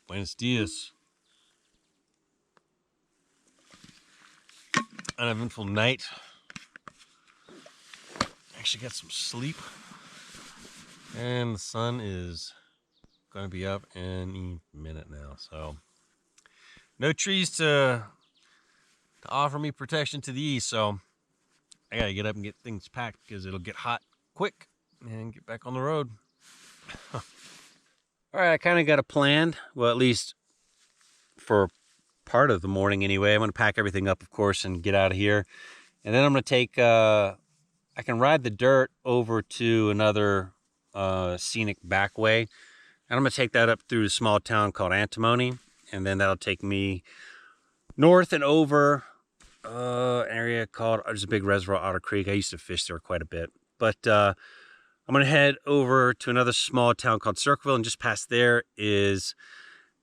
Buenos dias. Uneventful night. Actually got some sleep. And the sun is going to be up any minute now. So no trees to offer me protection to the east. So I got to get up and get things packed because it'll get hot quick and get back on the road. All right, I kind of got a plan. Well, at least for part of the morning anyway. I'm going to pack everything up, of course, and get out of here. And then I'm going to take, I can ride the dirt over to another scenic back way. And I'm going to take that up through a small town called Antimony. And then that'll take me north and over an area called, there's a big reservoir, Otter Creek. I used to fish there quite a bit. But I'm going to head over to another small town called Circleville, and just past there is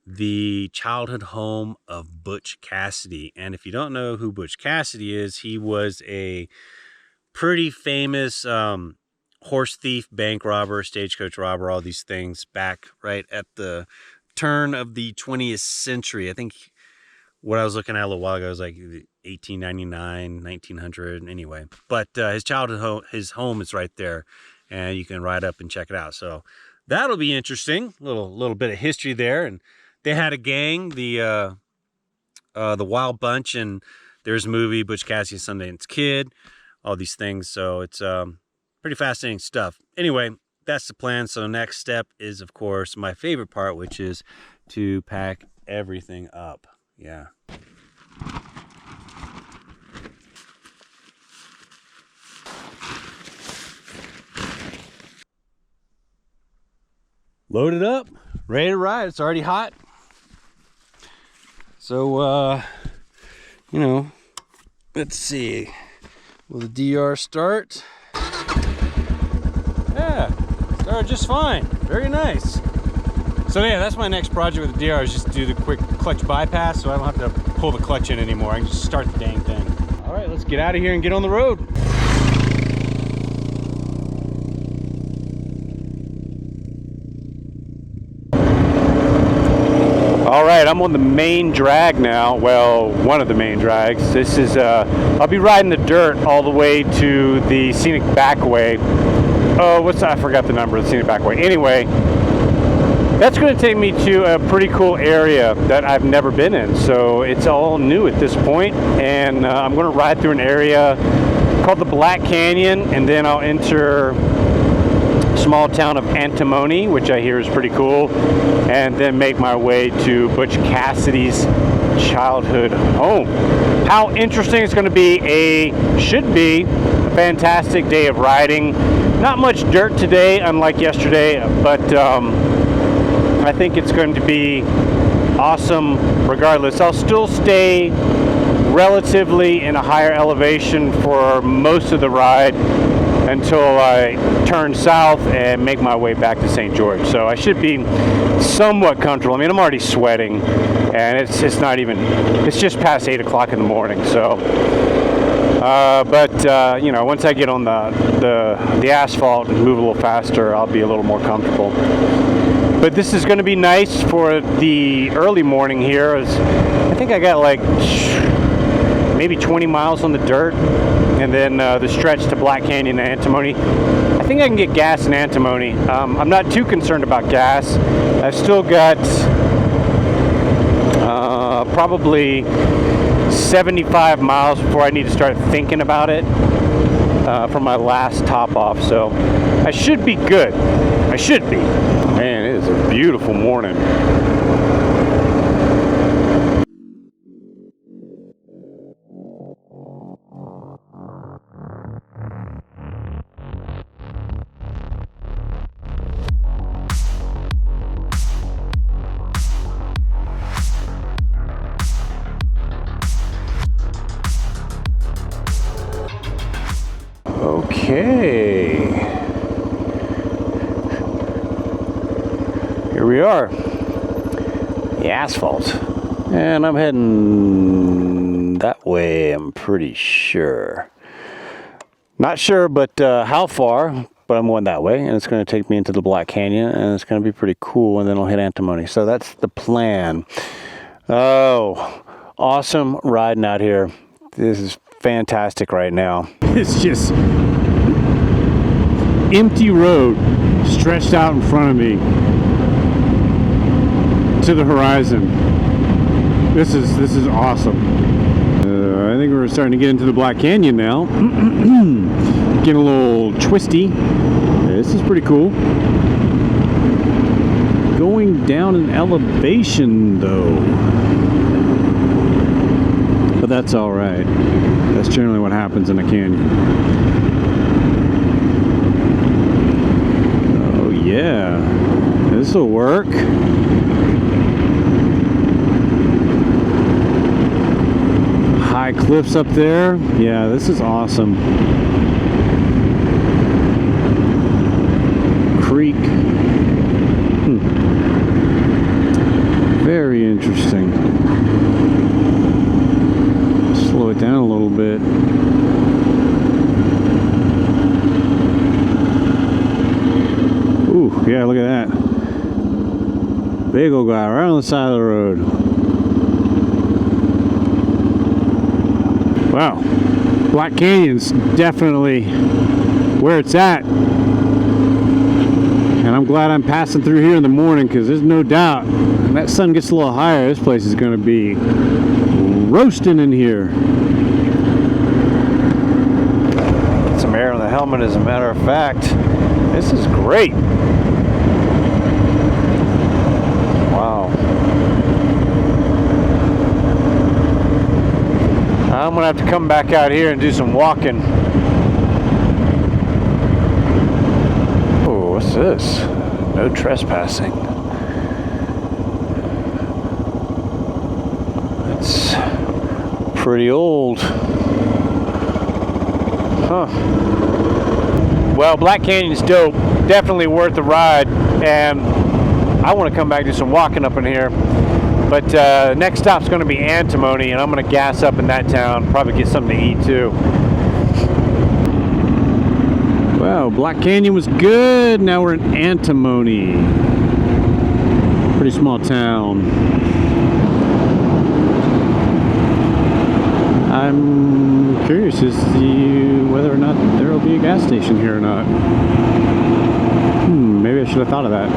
the childhood home of Butch Cassidy. And if you don't know who Butch Cassidy is, he was a pretty famous horse thief, bank robber, stagecoach robber, all these things back right at the turn of the 20th century. I think what I was looking at a little while ago was like 1899, 1900, anyway. But his childhood home, his home is right there. And you can ride up and check it out. So that'll be interesting. Little bit of history there. And they had a gang, the Wild Bunch, and there's a movie, Butch Cassidy, Sundance Kid, all these things. So it's pretty fascinating stuff. Anyway, that's the plan. So the next step is, of course, my favorite part, which is to pack everything up. Yeah. Loaded up, ready to ride. It's already hot. So, you know, let's see. Will the DR start? Yeah, started just fine. Very nice. So yeah, that's my next project with the DR, is just do the quick clutch bypass so I don't have to pull the clutch in anymore. I can just start the dang thing. All right, let's get out of here and get on the road. All right, I'm on the main drag now. Well, one of the main drags. This is, I'll be riding the dirt all the way to the scenic backway. Oh, I forgot the number of the scenic backway. Anyway, that's going to take me to a pretty cool area that I've never been in. So it's all new at this point. And I'm going to ride through an area called the Black Canyon, and then I'll enter small town of Antimony, which I hear is pretty cool, and then make my way to Butch Cassidy's childhood home. How interesting it's going to be. Should be a fantastic day of riding. Not much dirt today, unlike yesterday, but I think it's going to be awesome regardless. I'll still stay relatively in a higher elevation for most of the ride until I turn south and make my way back to St. George. So I should be somewhat comfortable. I mean, I'm already sweating, and it's just past 8 o'clock in the morning. So, you know, once I get on the asphalt and move a little faster, I'll be a little more comfortable. But this is going to be nice for the early morning here. I think I got like maybe 20 miles on the dirt, and then the stretch to Black Canyon and Antimony. I think I can get gas in Antimony. I'm not too concerned about gas. I've still got probably 75 miles before I need to start thinking about it from my last top off. So I should be good. I should be. Man, it is a beautiful morning. Okay, here we are, the asphalt, and I'm heading that way, I'm pretty sure. Not sure, but how far, but I'm going that way, and it's going to take me into the Black Canyon, and it's going to be pretty cool, and then I'll hit Antimony. So that's the plan. Oh, awesome riding out here. This is fantastic right now. It's just empty road stretched out in front of me to the horizon. This is awesome. I think we're starting to get into the Black Canyon now. Getting a little twisty. This is pretty cool. Going down in elevation though. But that's all right. That's generally what happens in a canyon. Oh yeah, this will work. High cliffs up there. Yeah, this is awesome. Creek. Very interesting. Slow it down a little bit. Ooh, yeah, look at that. Big old guy right on the side of the road. Wow. Black Canyon's definitely where it's at. And I'm glad I'm passing through here in the morning, because there's no doubt when that sun gets a little higher, this place is going to be roasting in here. Some air on the helmet, as a matter of fact. This is great. Wow. I'm gonna have to come back out here and do some walking. Oh, what's this? No trespassing. It's pretty old. Huh. Well, Black Canyon's dope. Definitely worth the ride. And I want to come back and do some walking up in here. But next stop's going to be Antimony, and I'm going to gas up in that town. Probably get something to eat too. Wow, Black Canyon was good. Now we're in Antimony. Pretty small town. I'm curious as to whether or not there will be a gas station here or not. Maybe I should have thought of that.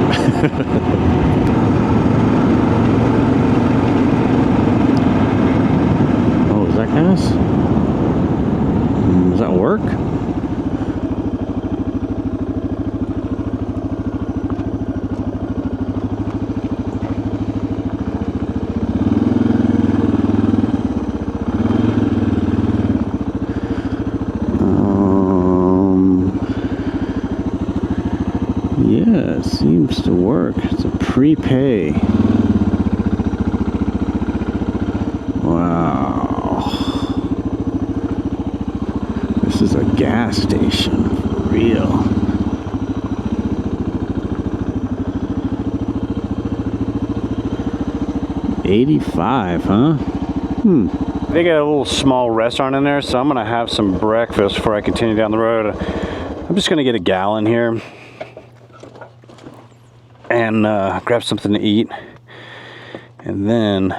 Oh, is that gas? Does that work? Yeah, it seems to work. It's a prepay. Wow. This is a gas station for real. $85, huh? They got a little small restaurant in there, so I'm gonna have some breakfast before I continue down the road. I'm just gonna get a gallon here and grab something to eat, and then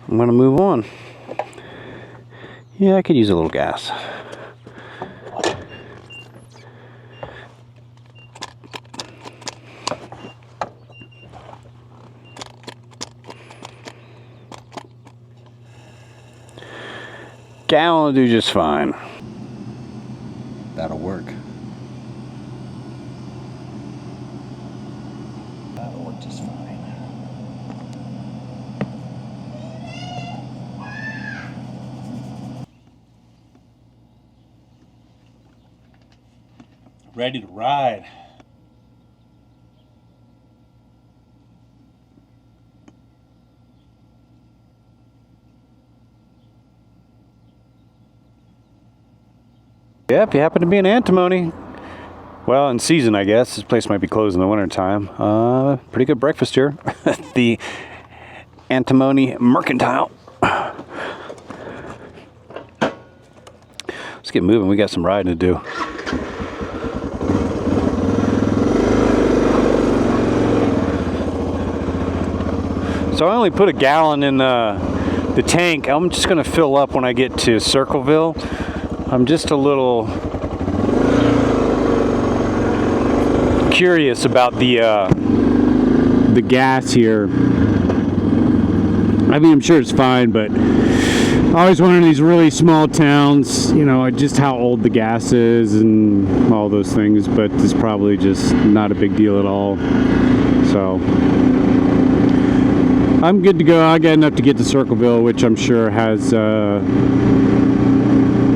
I'm gonna move on. Yeah, I could use a little gas. Gallon will do just fine. That'll work. That'll work just fine. Ready to ride. Yep, you happen to be in Antimony. Well, in season, I guess. This place might be closed in the winter time. Pretty good breakfast here at the Antimony Mercantile. Let's get moving. We got some riding to do. So I only put a gallon in the tank. I'm just gonna fill up when I get to Circleville. I'm just a little curious about the gas here. I mean, I'm sure it's fine, but I always wonder in these really small towns, you know, just how old the gas is and all those things, but it's probably just not a big deal at all. So I'm good to go. I got enough to get to Circleville, which I'm sure has a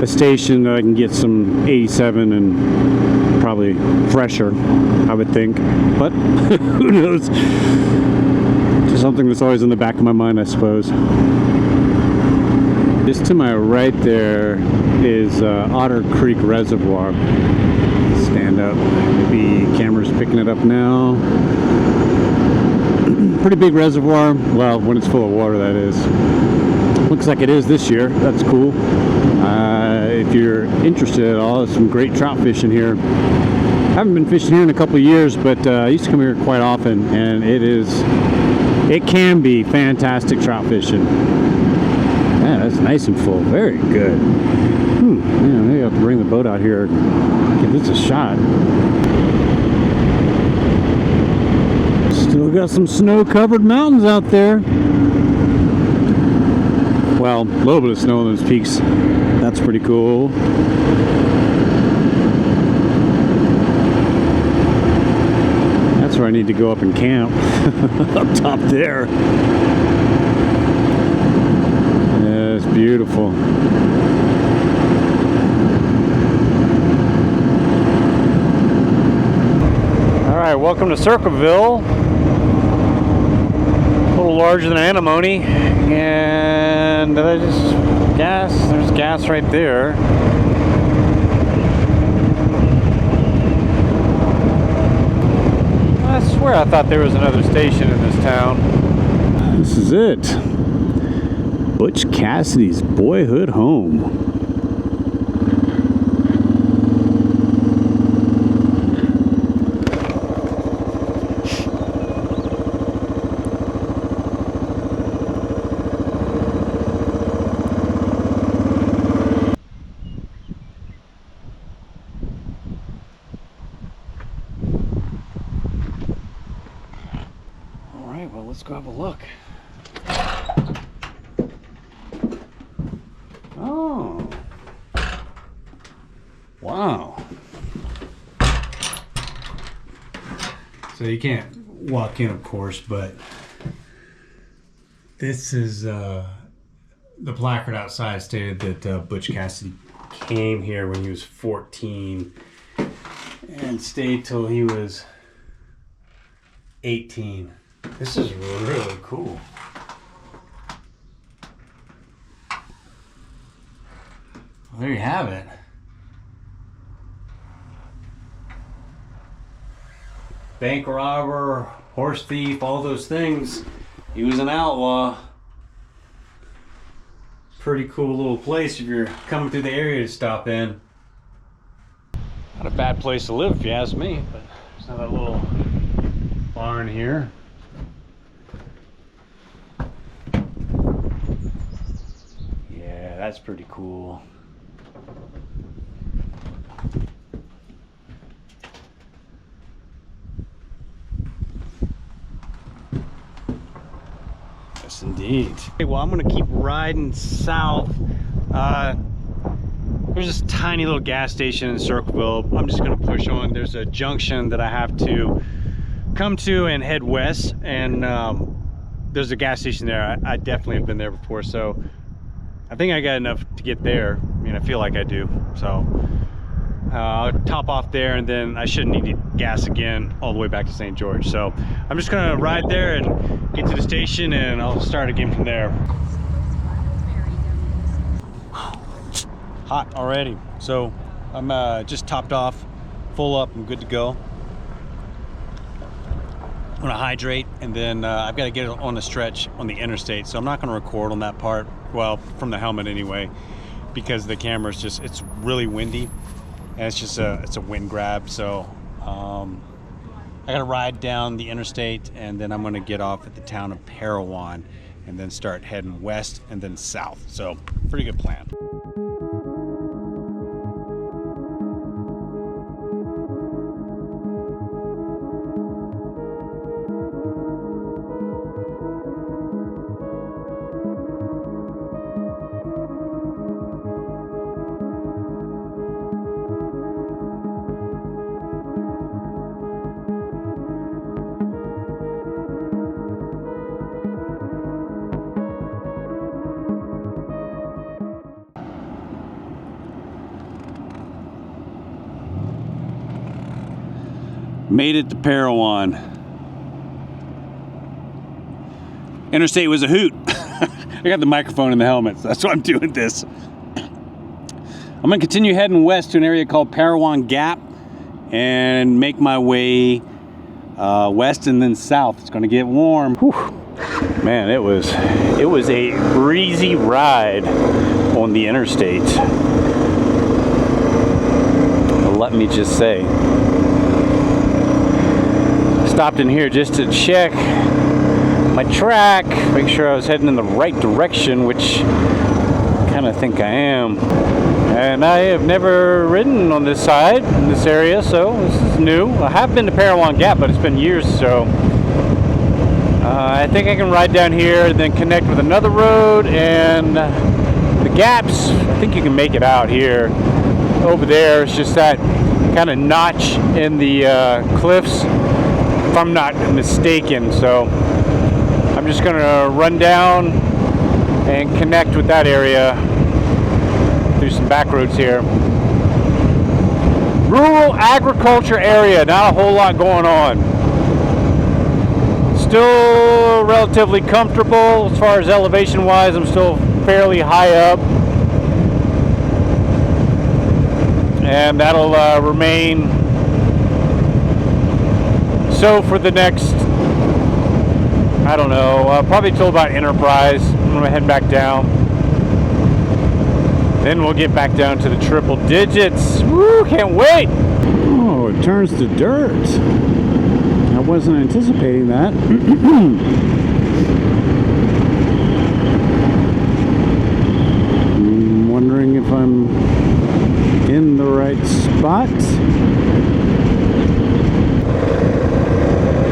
station that I can get some 87 and probably fresher, I would think, but who knows? Just something that's always in the back of my mind, I suppose. Just to my right there is Otter Creek Reservoir. Stand up, maybe camera's picking it up now. Pretty big reservoir, well, when it's full of water, that is. Looks like it is this year. That's cool. If you're interested at all, there's some great trout fishing here. Haven't been fishing here in a couple of years, but I used to come here quite often, and it can be fantastic trout fishing. Yeah, that's nice and full. Very good. Yeah, maybe I have to bring the boat out here, give this a shot. Still got some snow-covered mountains out there. Well, a little bit of snow on those peaks. That's pretty cool. That's where I need to go up and camp. Up top there. Yeah, it's beautiful. Alright, welcome to Circleville. A little larger than Antimony. And did I just gas? There's gas right there. I swear I thought there was another station in this town. This is it. Butch Cassidy's boyhood home. Well, let's go have a look. Oh. Wow. So you can't walk in, of course, but this is the placard outside stated that Butch Cassidy came here when he was 14 and stayed till he was 18. This is really cool. Well, there you have it. Bank robber, horse thief, all those things. He was an outlaw. Pretty cool little place if you're coming through the area to stop in. Not a bad place to live if you ask me, but there's another little barn here. That's pretty cool. Yes, indeed. Okay, well, I'm gonna keep riding south. There's this tiny little gas station in Circleville. I'm just gonna push on. There's a junction that I have to come to and head west, and there's a gas station there. I definitely have been there before, so I think I got enough to get there. I mean, I feel like I do. So I'll top off there, and then I shouldn't need gas again all the way back to St. George. So I'm just gonna ride there and get to the station, and I'll start again from there. Hot already. So I'm just topped off, full up, I'm good to go. I'm gonna hydrate, and then I've got to get it on the stretch on the interstate, so I'm not gonna record on that part, well, from the helmet anyway, because the camera's just, it's really windy, and it's just it's a wind grab. So I gotta ride down the interstate, and then I'm gonna get off at the town of Parowan and then start heading west and then south. So pretty good plan. Made it to Parowan. Interstate was a hoot. I got the microphone in the helmet, so that's why I'm doing this. I'm gonna continue heading west to an area called Parowan Gap and make my way west and then south. It's gonna get warm. Whew. Man, it was a breezy ride on the interstate. Let me just say. Stopped in here just to check my track, make sure I was heading in the right direction, which I kind of think I am. And I have never ridden on this side, in this area, so this is new. I have been to Parowan Gap, but it's been years, so I think I can ride down here and then connect with another road, and the gaps, I think you can make it out here. Over there, it's just that kind of notch in the cliffs, if I'm not mistaken. So I'm just gonna run down and connect with that area through some back roads here. Rural agriculture area, not a whole lot going on. Still relatively comfortable as far as elevation wise. I'm still fairly high up, and that'll remain so for the next, I don't know, probably till about Enterprise. I'm gonna head back down. Then we'll get back down to the triple digits. Woo, can't wait. Oh, it turns to dirt. I wasn't anticipating that. I'm wondering if I'm in the right spot.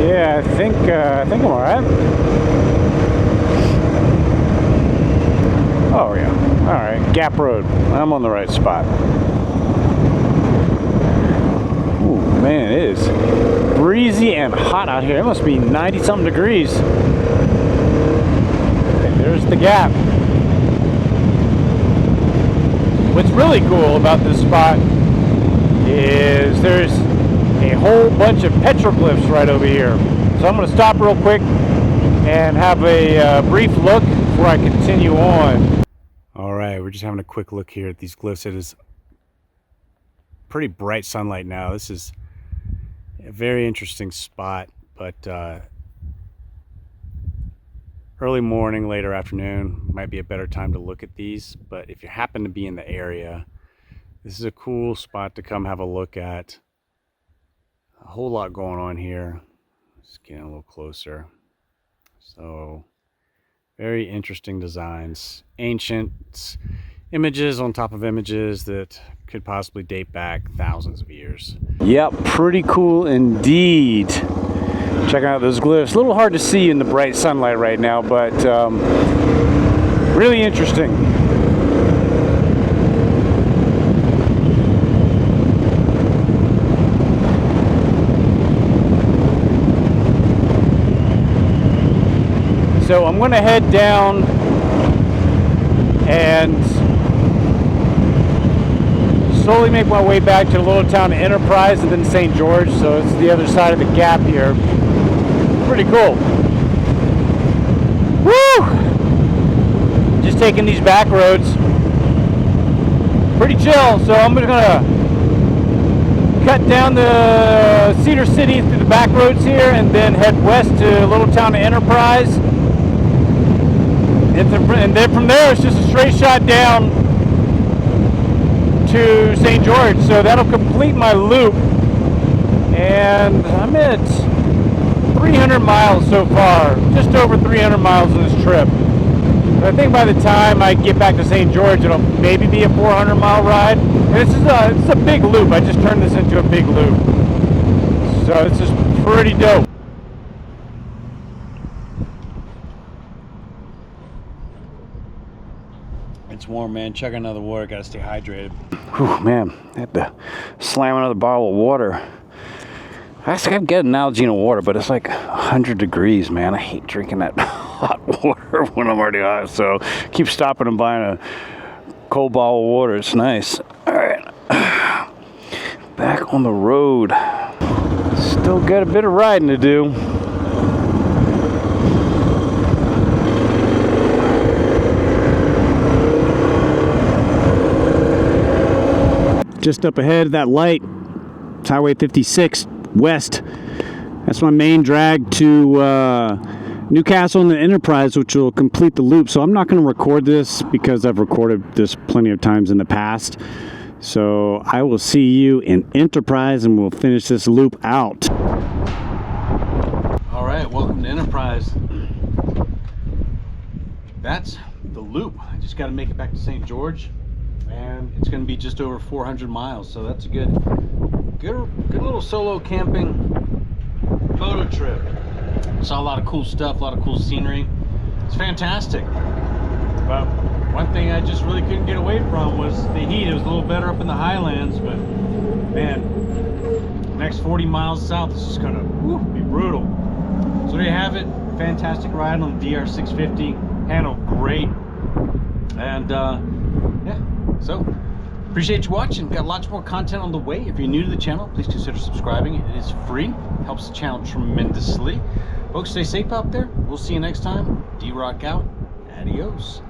Yeah, I think I'm all right. Oh yeah, all right. Gap Road. I'm on the right spot. Oh man, it is breezy and hot out here. It must be 90-something degrees. Okay, there's the gap. What's really cool about this spot is there's a whole bunch of petroglyphs right over here. So I'm going to stop real quick and have a brief look before I continue on. All right, we're just having a quick look here at these glyphs. It is pretty bright sunlight now. This is a very interesting spot, but early morning, later afternoon might be a better time to look at these. But if you happen to be in the area, this is a cool spot to come have a look at. A whole lot going on here. Just getting a little closer. So very interesting designs, ancient images on top of images that could possibly date back thousands of years. Yep, pretty cool indeed. Checking out those glyphs. A little hard to see in the bright sunlight right now, but really interesting. So I'm going to head down and slowly make my way back to the little town of Enterprise and then St. George. So it's the other side of the gap here. Pretty cool. Woo! Just taking these back roads. Pretty chill. So I'm just going to cut down the Cedar City through the back roads here and then head west to the little town of Enterprise. And then from there, it's just a straight shot down to St. George. So that'll complete my loop. And I'm at 300 miles so far, just over 300 miles on this trip. I think by the time I get back to St. George, it'll maybe be a 400-mile ride. And this is a big loop. I just turned this into a big loop. So this is pretty dope. It's warm, man. Chug another water. Gotta stay hydrated. Whew, man, I had to slam another bottle of water. I can get an Nalgene water, but it's like 100 degrees, man. I hate drinking that hot water when I'm already hot. So keep stopping and buying a cold bottle of water. It's nice. All right, back on the road. Still got a bit of riding to do. Just up ahead of that light, it's Highway 56 West. That's my main drag to Newcastle and the Enterprise, which will complete the loop. So I'm not going to record this because I've recorded this plenty of times in the past. So I will see you in Enterprise and we'll finish this loop out. All right, welcome to Enterprise. That's the loop. I just got to make it back to St. George, and it's going to be just over 400 miles. So that's a good little solo camping photo trip. Saw a lot of cool stuff, a lot of cool scenery. It's fantastic. But one thing I just really couldn't get away from was the heat. It was a little better up in the Highlands, but man, the next 40 miles south is just gonna be brutal. So there you have it. Fantastic ride on the DR650. Handled great. And yeah, so appreciate you watching. Got lots more content on the way. If you're new to the channel, please consider subscribing. It is free. Helps the channel tremendously. Folks, stay safe out there. We'll see you next time. D-Rock out. Adios.